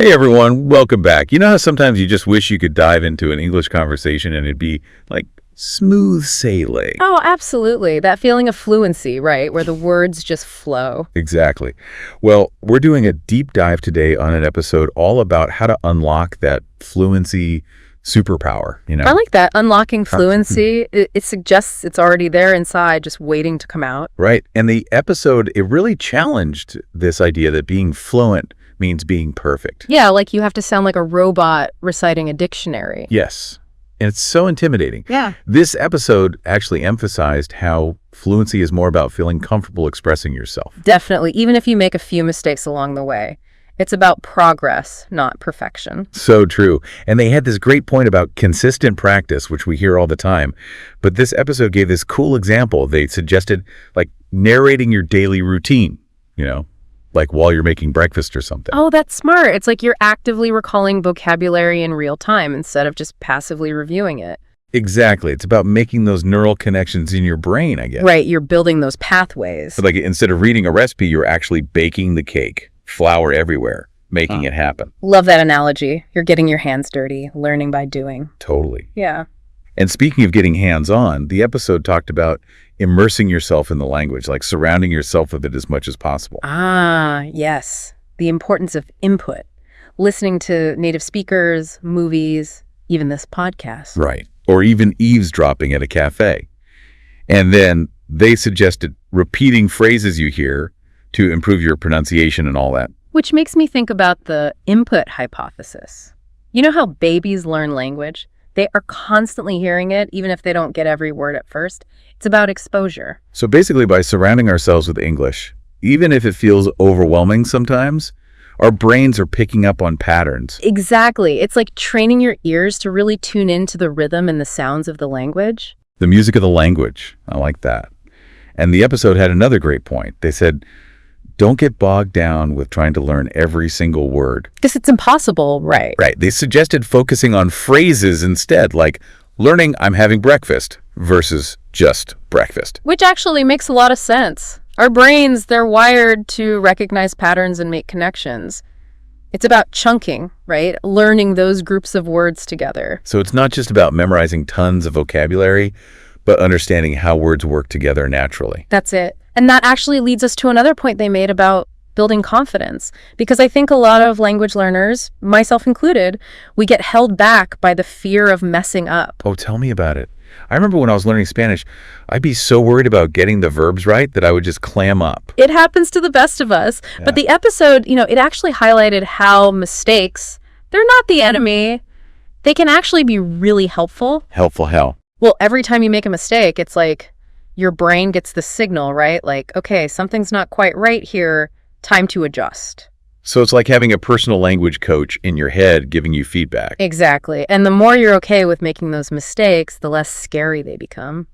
Hey everyone, welcome back. You know how sometimes you just wish you could dive into an English conversation and it'd be like smooth sailing? Oh, absolutely. That feeling of fluency, right? Where the words just flow. Exactly. Well, we're doing a deep dive today on an episode all about how to unlock that fluency superpower, I like that. Unlocking fluency. It suggests it's already there inside, just waiting to come out. Right. And the episode, it really challenged this idea that being fluent means being perfect. Yeah, like you have to sound like a robot reciting a dictionary. Yes. And it's so intimidating. Yeah. This episode actually emphasized how fluency is more about feeling comfortable expressing yourself. Definitely, even if you make a few mistakes along the way. It's about progress, not perfection. So true. And they had this great point about consistent practice, which we hear all the time. But this episode gave this cool example. They suggested like narrating your daily routine, like while you're making breakfast or something. Oh, that's smart. It's like you're actively recalling vocabulary in real time instead of just passively reviewing it. Exactly. It's about making those neural connections in your brain, I guess. Right. You're building those pathways. So like instead of reading a recipe, you're actually baking the cake. Flour everywhere, making it happen. Love that analogy. You're getting your hands dirty, learning by doing. Totally. Yeah. And speaking of getting hands-on, the episode talked about immersing yourself in the language, like surrounding yourself with it as much as possible. Ah, yes. The importance of input. Listening to native speakers, movies, even this podcast. Right. Or even eavesdropping at a cafe. And then they suggested repeating phrases you hear to improve your pronunciation and all that. Which makes me think about the input hypothesis. You know how babies learn language? They are constantly hearing it, even if they don't get every word at first. It's about exposure. So basically, by surrounding ourselves with English, even if it feels overwhelming sometimes, our brains are picking up on patterns. Exactly. It's like training your ears to really tune into the rhythm and the sounds of the language. The music of the language. I like that. And the episode had another great point. They said, don't get bogged down with trying to learn every single word. Because it's impossible, right? Right. They suggested focusing on phrases instead, like learning I'm having breakfast versus just breakfast. Which actually makes a lot of sense. Our brains, they're wired to recognize patterns and make connections. It's about chunking, right? Learning those groups of words together. So it's not just about memorizing tons of vocabulary, but understanding how words work together naturally. That's it. And that actually leads us to another point they made about building confidence. Because I think a lot of language learners, myself included, we get held back by the fear of messing up. Oh, tell me about it. I remember when I was learning Spanish, I'd be so worried about getting the verbs right that I would just clam up. It happens to the best of us. Yeah. But the episode, it actually highlighted how mistakes, they're not the enemy. They can actually be really helpful. Helpful how? Well, every time you make a mistake, it's like your brain gets the signal, right? Like, okay, something's not quite right here. Time to adjust. So it's like having a personal language coach in your head giving you feedback. Exactly. And the more you're okay with making those mistakes, the less scary they become,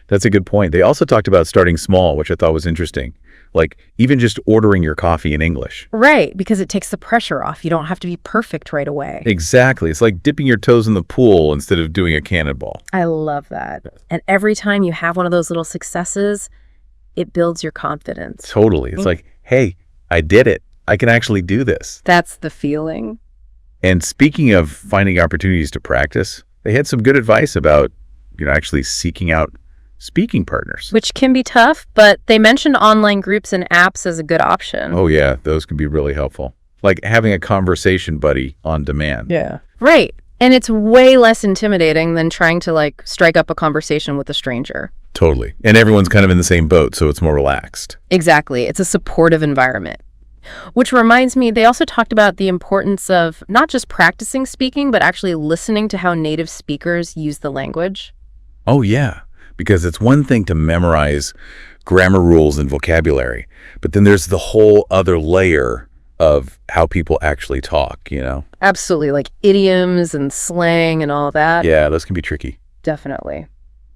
That's a good point. They also talked about starting small, which I thought was interesting. Like even just ordering your coffee in English. Right, because it takes the pressure off. You don't have to be perfect right away. Exactly. It's like dipping your toes in the pool instead of doing a cannonball. I love that. And every time you have one of those little successes, it builds your confidence. Totally. It's like, hey, I did it. I can actually do this. That's the feeling. And speaking of finding opportunities to practice, they had some good advice about, actually seeking out speaking partners. Which can be tough, but they mentioned online groups and apps as a good option. Oh, yeah. Those can be really helpful. Like having a conversation buddy on demand. Yeah. Right. And it's way less intimidating than trying to strike up a conversation with a stranger. Totally. And everyone's kind of in the same boat, so it's more relaxed. Exactly. It's a supportive environment. Which reminds me, they also talked about the importance of not just practicing speaking, but actually listening to how native speakers use the language. Oh, yeah. Because it's one thing to memorize grammar rules and vocabulary, but then there's the whole other layer of how people actually talk, Absolutely, like idioms and slang and all that. Yeah, those can be tricky. Definitely.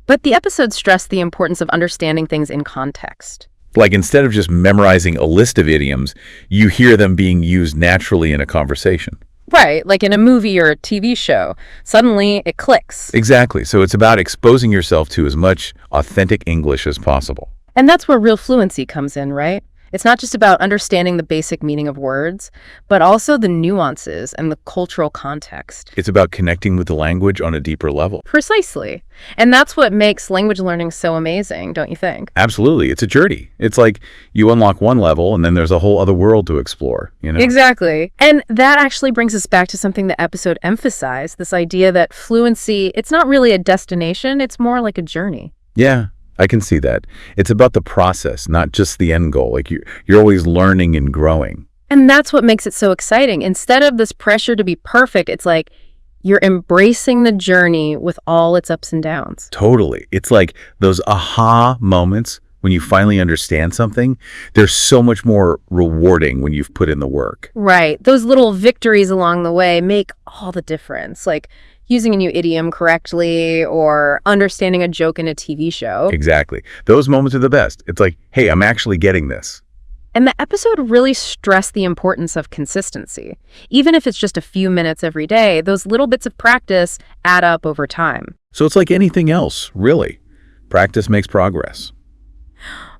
But the episode stressed the importance of understanding things in context. Like instead of just memorizing a list of idioms, you hear them being used naturally in a conversation. Right, like in a movie or a TV show. Suddenly, it clicks. Exactly. So it's about exposing yourself to as much authentic English as possible. And that's where real fluency comes in, right? It's not just about understanding the basic meaning of words, but also the nuances and the cultural context. It's about connecting with the language on a deeper level. Precisely. And that's what makes language learning so amazing, don't you think? Absolutely. It's a journey. It's like you unlock one level and then there's a whole other world to explore, you know? Exactly. And that actually brings us back to something the episode emphasized, this idea that fluency, it's not really a destination, it's more like a journey. Yeah, I can see that. It's about the process, not just the end goal. Like you're always learning and growing. And that's what makes it so exciting. Instead of this pressure to be perfect, it's like you're embracing the journey with all its ups and downs. Totally. It's like those aha moments when you finally understand something. They're so much more rewarding when you've put in the work. Right. Those little victories along the way make all the difference. Like using a new idiom correctly or understanding a joke in a TV show. Exactly. Those moments are the best. It's like, hey, I'm actually getting this. And the episode really stressed the importance of consistency. Even if it's just a few minutes every day, those little bits of practice add up over time. So it's like anything else, really. Practice makes progress.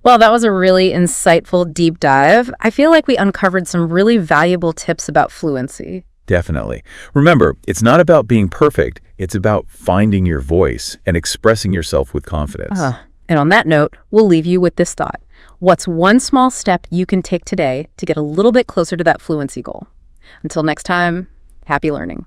Well, that was a really insightful deep dive. I feel like we uncovered some really valuable tips about fluency. Definitely. Remember, it's not about being perfect. It's about finding your voice and expressing yourself with confidence. And on that note, we'll leave you with this thought. What's one small step you can take today to get a little bit closer to that fluency goal? Until next time, happy learning.